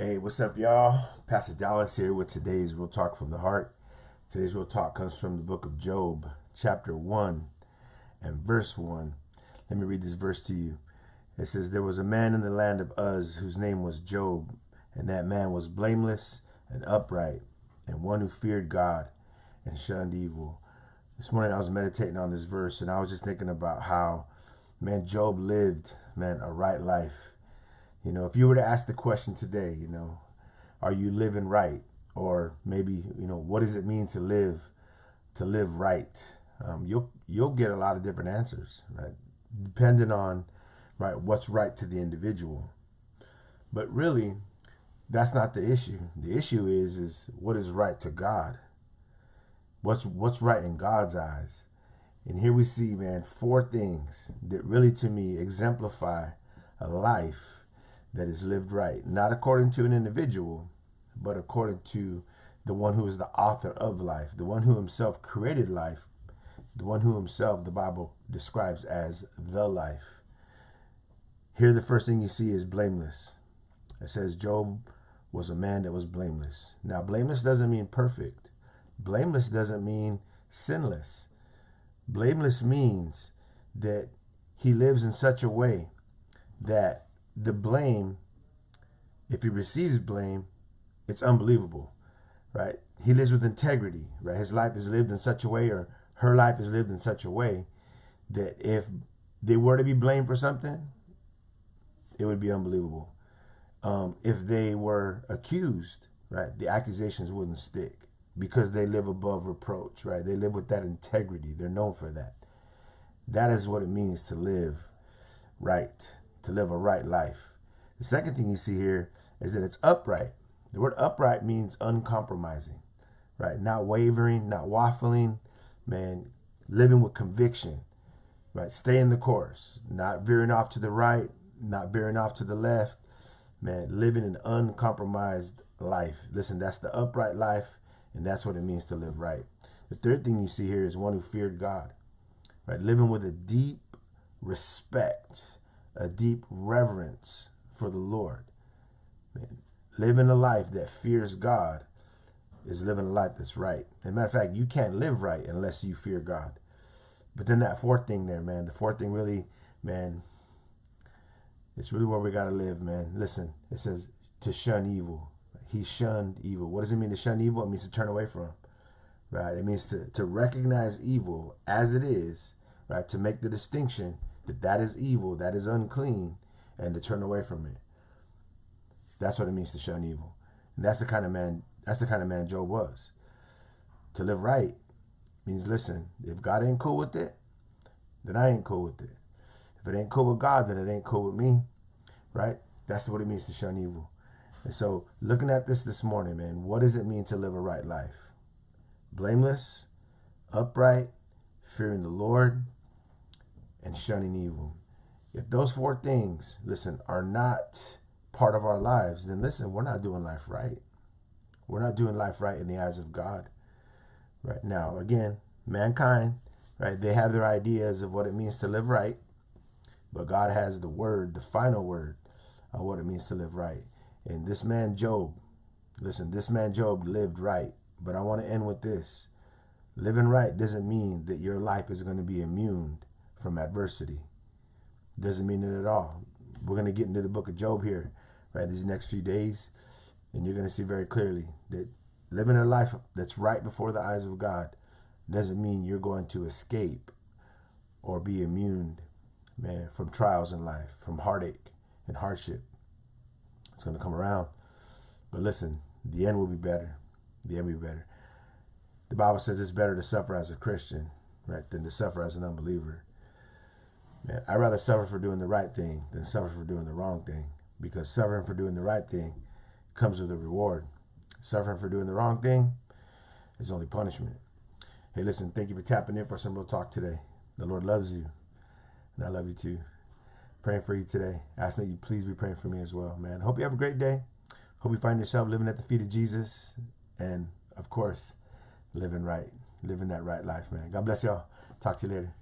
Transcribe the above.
Hey, what's up, y'all? Pastor Dallas here with today's Real Talk from the Heart. Today's Real Talk comes from the book of Job, chapter 1 and verse 1. Let me read this verse to you. It says, "There was a man in the land of Uz whose name was Job, and that man was blameless and upright, and one who feared God and shunned evil." This morning I was meditating on this verse, and I was just thinking about how, man, Job lived, man, a right life. You know, if you were to ask the question today, are you living right? Or maybe, what does it mean to live right? You'll get a lot of different answers, right? Depending on, right, what's right to the individual. But really, that's not the issue. The issue is what is right to God? What's right in God's eyes? And here we see, man, 4 things that really, to me, exemplify a life that is lived right, not according to an individual, but according to the one who is the author of life, the one who himself created life, the one who himself the Bible describes as the life. Here, the first thing you see is blameless. It says Job was a man that was blameless. Now, blameless doesn't mean perfect. Blameless doesn't mean sinless. Blameless means that he lives in such a way that the blame, if he receives blame, it's unbelievable, right? He lives with integrity, right? His life is lived in such a way, or her life is lived in such a way, that if they were to be blamed for something, it would be unbelievable. If they were accused, right, the accusations wouldn't stick because they live above reproach, right? They live with that integrity. They're known for that. That is what it means to live right, to live a right life. The second thing you see here is that it's upright. The word upright means uncompromising, right? Not wavering, not waffling, man, living with conviction, right? Staying the course, not veering off to the right, not veering off to the left, man, living an uncompromised life. Listen, that's the upright life, and that's what it means to live right. The third thing you see here is one who feared God, right? Living with a deep respect, a deep reverence for the Lord. Man, living a life that fears God is living a life that's right. As a matter of fact, you can't live right unless you fear God. But then that fourth thing there, man, the fourth thing really, man, it's really where we got to live, man. Listen, it says to shun evil. He shunned evil. What does it mean to shun evil? It means to turn away from, right? It means to recognize evil as it is, right? To make the distinction that is evil, that is unclean, and to turn away from it. That's what it means to shun evil. And that's the kind of man Job was. To live right means, listen, if God ain't cool with it, then I ain't cool with it. If it ain't cool with God, then it ain't cool with me, right? That's what it means to shun evil. And so, looking at this morning, man, what does it mean to live a right life? Blameless, upright, fearing the Lord, and shunning evil. If those 4 things, listen, are not part of our lives, then listen, we're not doing life right. We're not doing life right in the eyes of God. Right now, again, mankind, right, they have their ideas of what it means to live right, but God has the word, the final word on what it means to live right. And this man Job, listen, this man Job lived right. But I want to end with this. Living right doesn't mean that your life is going to be immune from adversity. Doesn't mean it at all. We're going to get into the book of Job here, right, these next few days, and you're going to see very clearly that living a life that's right before the eyes of God doesn't mean you're going to escape or be immune, man, from trials in life, from heartache and hardship. It's going to come around. But listen, the end will be better. The end will be better. The Bible says it's better to suffer as a Christian, right, than to suffer as an unbeliever. Man, I'd rather suffer for doing the right thing than suffer for doing the wrong thing, because suffering for doing the right thing comes with a reward. Suffering for doing the wrong thing is only punishment. Hey, listen, thank you for tapping in for some real talk today. The Lord loves you, and I love you too. Praying for you today. Asking that you please be praying for me as well, man. Hope you have a great day. Hope you find yourself living at the feet of Jesus, and of course, living right, living that right life, man. God bless y'all. Talk to you later.